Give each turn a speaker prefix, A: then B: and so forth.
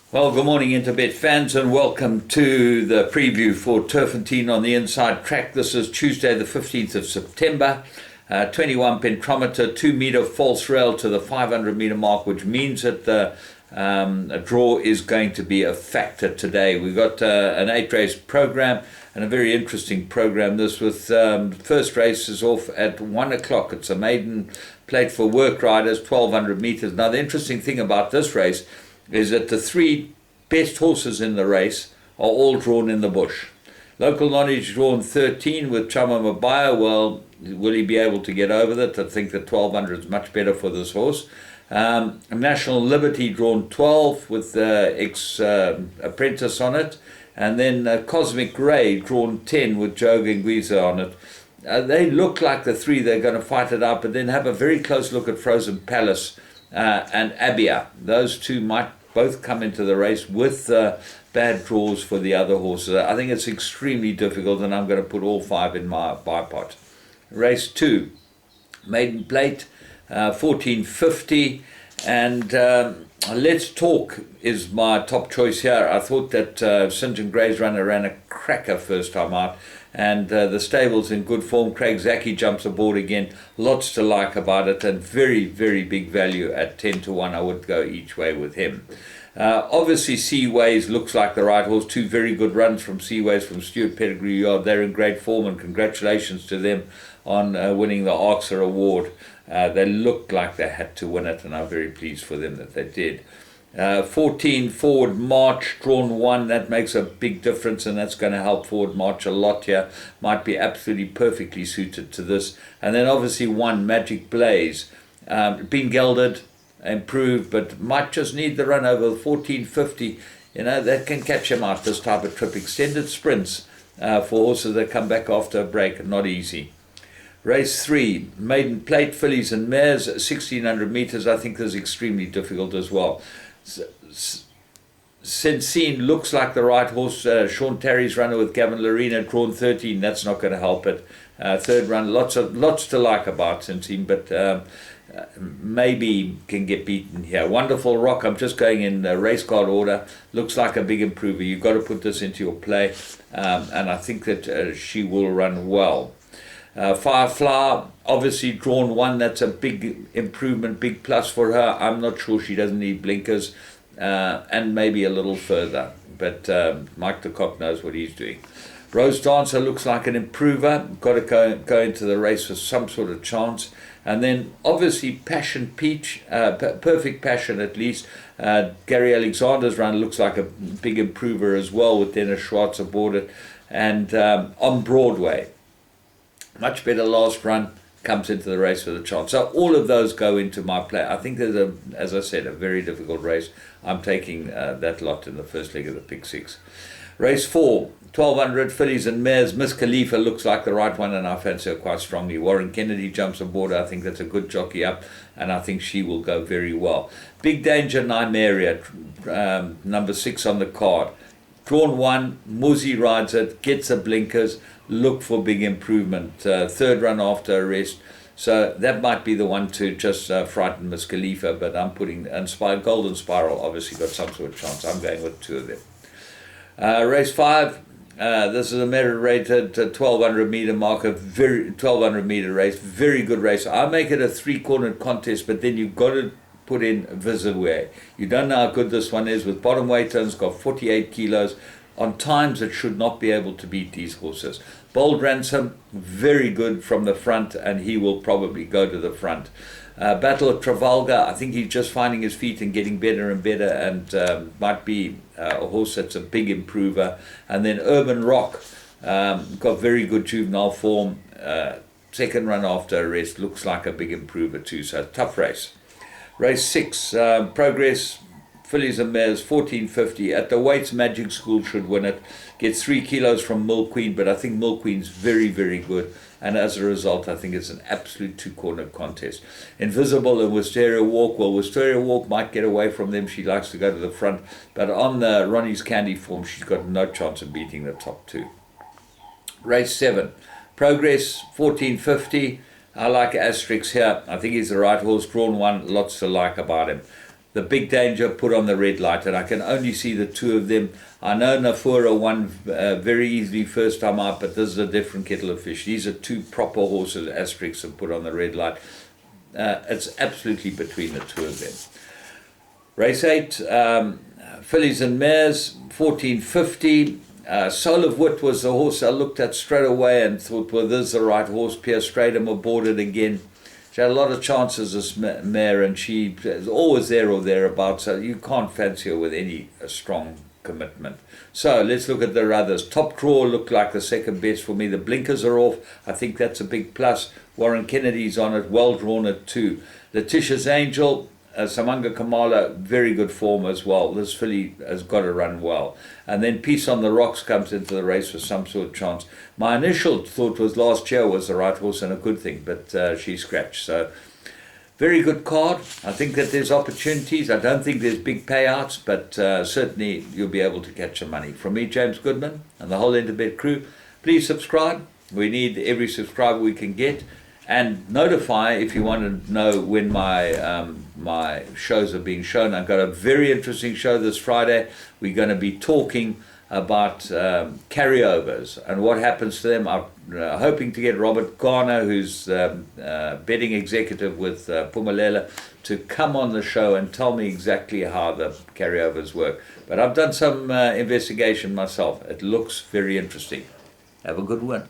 A: Well, good morning, Interbet fans, and welcome to the preview for Turffontein on the inside track. This is Tuesday, the 15th of September. 21 pentrometer, 2 meter false rail to the 500 meter mark, which means that the draw is going to be a factor today. We've got an 8-race program and a very interesting program. This with first race is off at 1 o'clock. It's a maiden plate for work riders, 1200 meters. Now, the interesting thing about this race is that the three best horses in the race are all drawn in the bush. Local knowledge drawn 13 with Chama Mabaya. Well, will he be able to get over that? I think that 1200 is much better for this horse. National Liberty drawn 12 with Apprentice on it. And then Cosmic Ray drawn 10 with Joe Genguiza on it. They look like the three they're going to fight it out, but then have a very close look at Frozen Palace and Abia. Those two might both come into the race with bad draws for the other horses. I think it's extremely difficult, and I'm going to put all five in my bipot. Race 2, maiden plate, 1450, and Let's Talk is my top choice here. I thought that St. John Gray's runner ran a cracker first time out, and the stable's in good form. Craig Zaki jumps aboard again. Lots to like about it, and very, very big value at 10 to 1. I would go each way with him. Obviously, Seaways looks like the right horse. Two very good runs from Seaways from Stuart Pettigrew Yard. They're in great form, and congratulations to them on winning the ARCSA award. They looked like they had to win it, and I'm very pleased for them that they did. 14 Forward March, drawn 1, that makes a big difference, and that's going to help Forward March a lot here. Might be absolutely perfectly suited to this. And then obviously 1 Magic Blaze, been gelded, improved, but might just need the run over 1450. You know, that can catch him out this type of trip. Extended sprints for horses that come back after a break are not easy. Race 3, maiden plate, fillies and mares, 1600 meters. I think this is extremely difficult as well. Sensine looks like the right horse. Sean Terry's runner with Gavin Lorena, drawn 13. That's not going to help it. Third run, lots to like about Sensine, but maybe can get beaten here. Wonderful Rock, I'm just going in race card order. Looks like a big improver. You've got to put this into your play, and I think that she will run well. Firefly, obviously drawn 1. That's a big improvement, big plus for her. I'm not sure she doesn't need blinkers, and maybe a little further. But Mike the Cock knows what he's doing. Rose Dancer looks like an improver. Got to go into the race with some sort of chance. And then obviously Passion Peach, Perfect Passion at least. Gary Alexander's run looks like a big improver as well, with Dennis Schwartz aboard it. And On Broadway, much better last run, comes into the race with a chance. So all of those go into my play. I think there's, as I said, a very difficult race. I'm taking that lot in the first leg of the Pick 6. Race 4, 1200 fillies and mares. Miss Khalifa looks like the right one, and I fancy her quite strongly. Warren Kennedy jumps aboard. I think that's a good jockey up, and I think she will go very well. Big Danger Nymeria, number 6 on the card. Drawn 1, Muzi rides it, gets the blinkers, look for big improvement. Third run after arrest. So that might be the one to just frighten Miss Khalifa, but I'm putting, and Golden Spiral obviously got some sort of chance. I'm going with 2 of them. Race 5, this is a merit-rated 1200 meter marker, 1200 meter race, very good race. I make it a 3-cornered contest, but then you've got to put in Visaway. You don't know how good this one is. With bottom weight, it's got 48 kilos. On times, it should not be able to beat these horses. Bold Ransom, very good from the front, and he will probably go to the front. Battle of Trafalgar, I think he's just finding his feet and getting better and better, and might be a horse that's a big improver. And then Urban Rock, got very good juvenile form. Second run after arrest, looks like a big improver too, so tough race. Race 6, Progress, fillies and mares, 1450. At the weights, Magic School should win it. Gets 3 kilos from Mill Queen, but I think Mill Queen's very, very good. And as a result, I think it's an absolute 2-corner contest. Invisible and Wisteria Walk. Well, Wisteria Walk might get away from them. She likes to go to the front. But on the Ronnie's Candy form, she's got no chance of beating the top 2. Race 7, Progress, 1450. I like Asterix here. I think he's the right horse. Drawn 1, lots to like about him. the Big Danger put on the red light, and I can only see the two of them. I know Nafura won very easily first time out, but this is a different kettle of fish. These are two proper horses Asterix have put on the red light. It's absolutely between the two of them. Race 8, fillies and mares, 1450. Soul of Wit was the horse I looked at straight away and thought, well, this is the right horse. Pierre Stradham aboard it again. She had a lot of chances, this mare, and she is always there or thereabouts, so you can't fancy her with any strong commitment. So let's look at the others. Top Draw looked like the second best for me. The blinkers are off. I think that's a big plus. Warren Kennedy's on it, well drawn at 2. Letitia's Angel, Samanga Kamala, very good form as well. This filly has got to run well. And then Peace on the Rocks comes into the race with some sort of chance. My initial thought was Last Year was the right horse and a good thing, but she scratched. So very good card. I think that there's opportunities. I don't think there's big payouts, but certainly you'll be able to catch some money. From me, James Goodman, and the whole Interbet crew, please subscribe. We need every subscriber we can get. And notify if you want to know when my my shows are being shown. I've got a very interesting show this Friday. We're going to be talking about carryovers and what happens to them. I'm hoping to get Robert Garner, who's betting executive with Pumalela, to come on the show and tell me exactly how the carryovers work. But I've done some investigation myself. It looks very interesting. Have a good one.